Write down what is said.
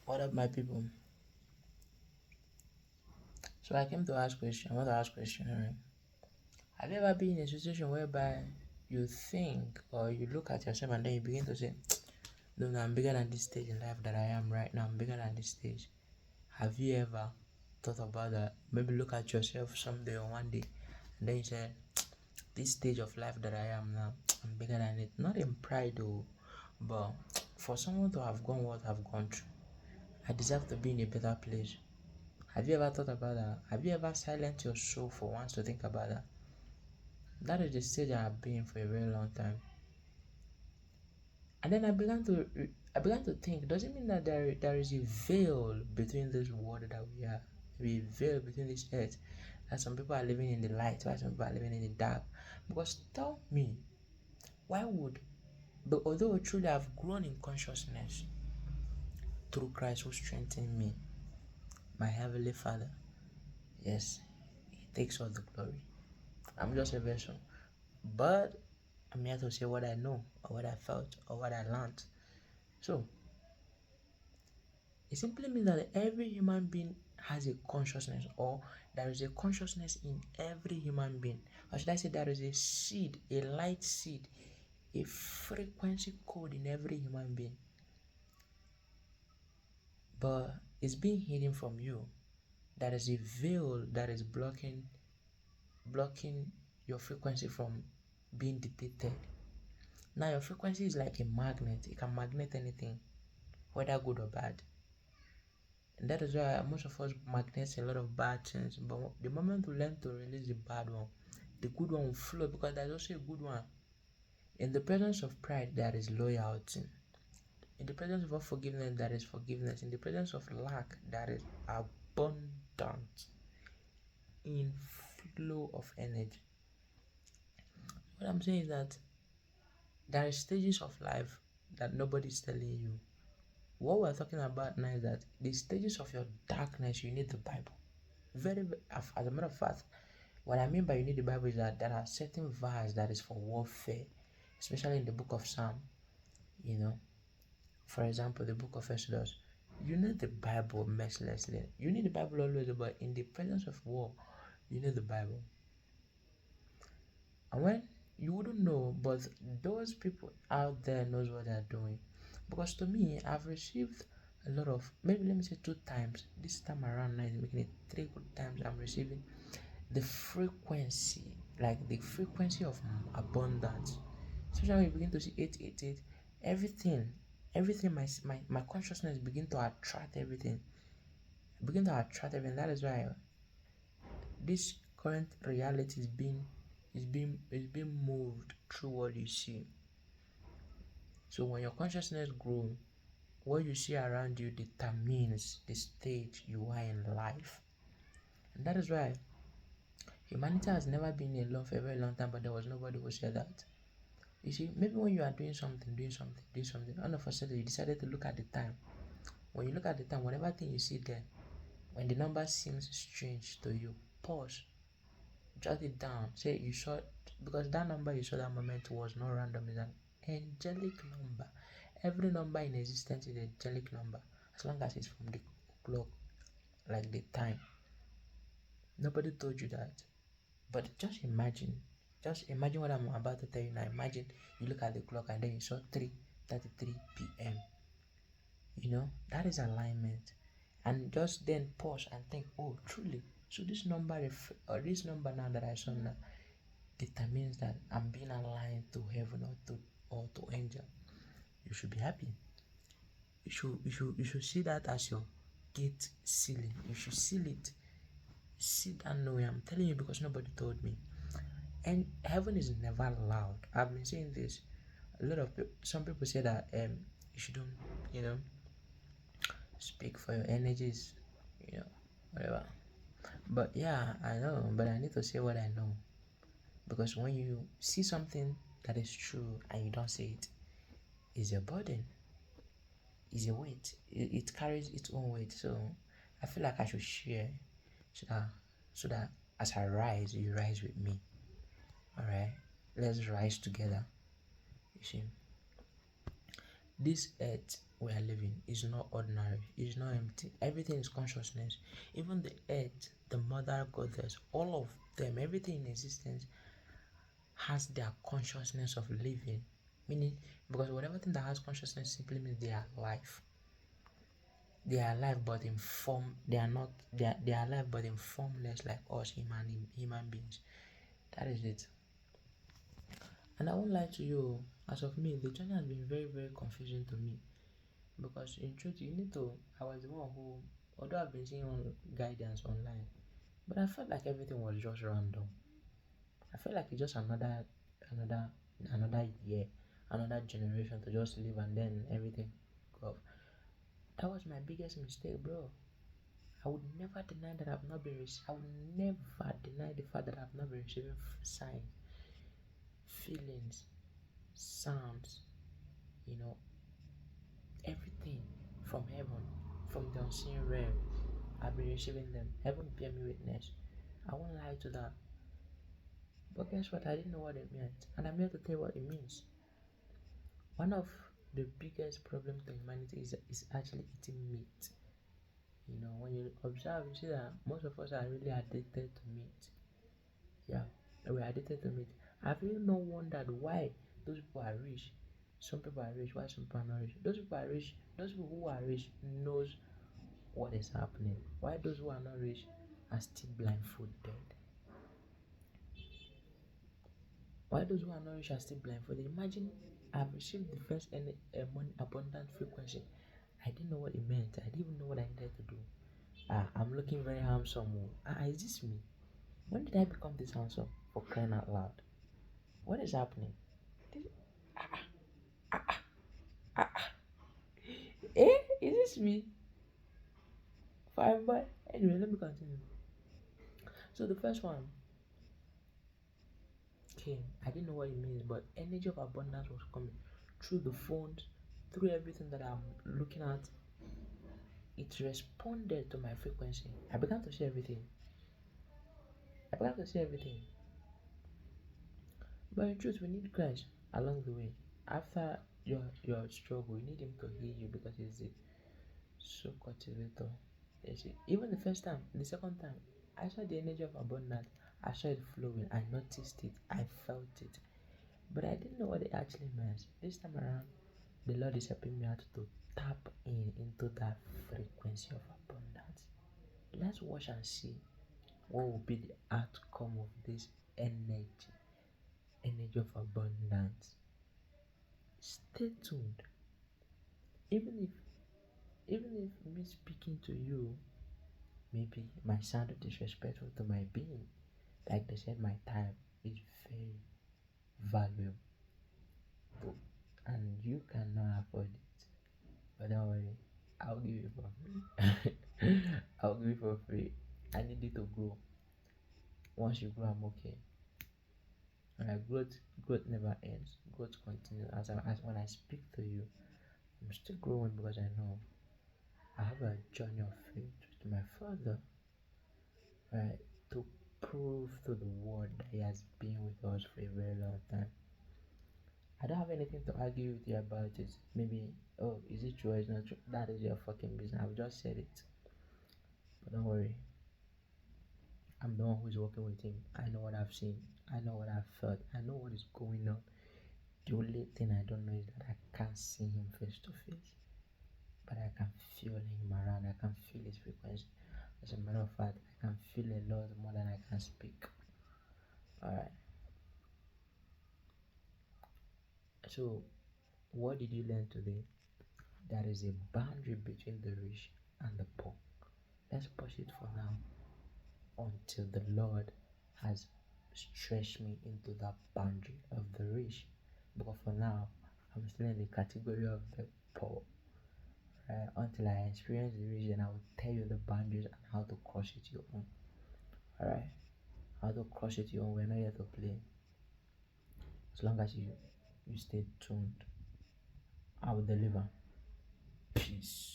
What up, my people? So I came to ask question. I want to ask question. Right? Have you ever been in a situation whereby you think or you look at yourself and then you begin to say, "No, no, I'm bigger than this stage in life that I am right now. I'm bigger than this stage." Have you ever thought about that? Maybe look at yourself someday or one day, and then you say, "This stage of life that I am now, I'm bigger than it." Not in pride, though, but for someone to have gone what I've gone through, I deserve to be in a better place. Have you ever thought about that? Have you ever silenced your soul for once to think about that? That is the stage I have been for a very long time. And then I began to think, does it mean that there is a veil between this world that we are? A veil between this earth. That some people are living in the light, while some people are living in the dark. Because tell me, why would, but although truly I've grown in consciousness through Christ who strengthened me, my heavenly Father, yes, He takes all the glory. I'm just a vessel. But I'm here to say what I know, or what I felt, or what I learned. So it simply means that every human being has a consciousness, or there is a consciousness in every human being. Or should I say, there is a seed, a light seed, a frequency code in every human being. But it's being hidden from you. There is a veil that is blocking your frequency from being detected. Now your frequency is like a magnet. It can magnet anything, whether good or bad. And that is why most of us magnets a lot of bad things. But the moment we learn to release the bad one, the good one will flow, because there's also a good one. In the presence of pride, there is loyalty. In the presence of unforgiveness, there is forgiveness. In the presence of lack, there is abundant inflow of energy. What I'm saying is that there are stages of life that nobody's telling you. What we're talking about now is that the stages of your darkness, you need the Bible. As a matter of fact, what I mean by you need the Bible is that there are certain verses that is for warfare, especially in the book of Psalm. You know, for example, the book of Exodus. You need the Bible mercilessly. You need the Bible always, but in the presence of war, you need the Bible. And when you wouldn't know, but those people out there knows what they're doing. Because to me, I've received a lot of, maybe let me say 2 times. This time around now is making it 3 good times I'm receiving the frequency, like the frequency of abundance. Especially when you begin to see 888, everything, my consciousness begin to attract everything. Begin to attract everything. That is why this current reality is being moved through what you see. So when your consciousness grows, what you see around you determines the stage you are in life. And that is why humanity has never been alone for a very long time, but there was nobody who said that. You see, maybe when you are doing something, all of a sudden you decided to look at the time. When you look at the time, whatever thing you see there, when the number seems strange to you, pause, jot it down. Say you saw, because that number you saw that moment was not random, it's an angelic number. Every number in existence is an angelic number, as long as it's from the clock, like the time. Nobody told you that. But just imagine what I'm about to tell you now. Imagine you look at the clock and then you saw 3:33 p.m. That is alignment. And just then pause and think, oh, truly. So this number, or this number now that I saw now, determines that I'm being aligned to heaven or to angel. You should be happy. You should see that as your gate ceiling. You should seal it. See that knowing. I'm telling you because nobody told me. And heaven is never loud. I've been saying this. A lot of people, some people say that you shouldn't, you know, speak for your energies, you know, whatever. But yeah, I know, but I need to say what I know. Because when you see something that is true and you don't say it, it's a burden, it's a weight. It carries its own weight. So I feel like I should share so that as I rise, you rise with me. Alright? Let's rise together. You see. This earth we are living is not ordinary, it's not empty. Everything is consciousness. Even the earth, the mother goddess, all of them, everything in existence has their consciousness of living. Meaning, because whatever thing that has consciousness simply means they are alive. They are alive but in form, they are not, they are alive but in formless like us human beings. That is it. And I won't lie to you, as of me, the journey has been very, very confusing to me. Because in truth, you need to. I was the one who, although I've been seeing guidance online, but I felt like everything was just random. I felt like it's just another, another year, another generation to just live and then everything go off. That was my biggest mistake, bro. I would never deny that I've not been. I would never deny the fact that I've not been receiving signs, feelings, sounds, you know, everything from heaven, from the unseen realm. I've been receiving them. Heaven bear me witness. I won't lie to that. But guess what? I didn't know what it meant. And I'm here to tell you what it means. One of the biggest problems to humanity is actually eating meat. You know, when you observe, you see that most of us are really addicted to meat. Yeah, we're addicted to meat. Have you not wondered why those people are rich? Some people are rich, why some people are not rich? Those people are rich, those people who are rich knows what is happening. Why those who are not rich are still blindfolded? Why those who are not rich are still blindfolded? Imagine I've received the first money abundant frequency. I didn't know what it meant. I didn't even know what I needed to do. I'm looking very handsome. Is this me? When did I become this handsome? For crying out loud. What is happening? This, is this me? Fine, but anyway, let me continue. So the first one came. I didn't know what it means, but energy of abundance was coming through the phones, through everything that I'm looking at. It responded to my frequency. I began to see everything. I began to see everything. But in truth, we need Christ along the way. After your struggle, you need Him to heal you because He's the soul cultivator. You see, even the first time, the second time, I saw the energy of abundance. I saw it flowing. I noticed it. I felt it. But I didn't know what it actually meant. This time around, the Lord is helping me out to tap into that frequency of abundance. Let's watch and see what will be the outcome of this energy of abundance. Stay tuned. Even if me speaking to you maybe might sound disrespectful to my being, like they said, my time is very valuable and you cannot afford it. But don't worry, I'll give you for free. I'll give you for free. I need you to grow. Once you grow, I'm okay. Alright, growth never ends. Growth continues. As when I speak to you, I'm still growing because I know I have a journey of faith with my Father, right? To prove to the world that He has been with us for a very long time. I don't have anything to argue with you about it. Maybe, oh, is it true or is it not true? That is your fucking business. I've just said it. But don't worry. I'm the one who's working with Him. I know what I've seen. I know what I've felt. I know what is going on. The only thing I don't know is that I can't see Him face to face. But I can feel Him around. I can feel His frequency. As a matter of fact, I can feel a lot more than I can speak. Alright. So, what did you learn today? There is a boundary between the rich and the poor. Let's push it for now until the Lord has stretched me into that boundary of the rich. But for now, I'm still in the category of the poor. Right? Until I experience the rich, then I will tell you the boundaries and how to cross it your own. Alright? How to cross it your own. We're not here to play. As long as you stay tuned, I will deliver. Peace.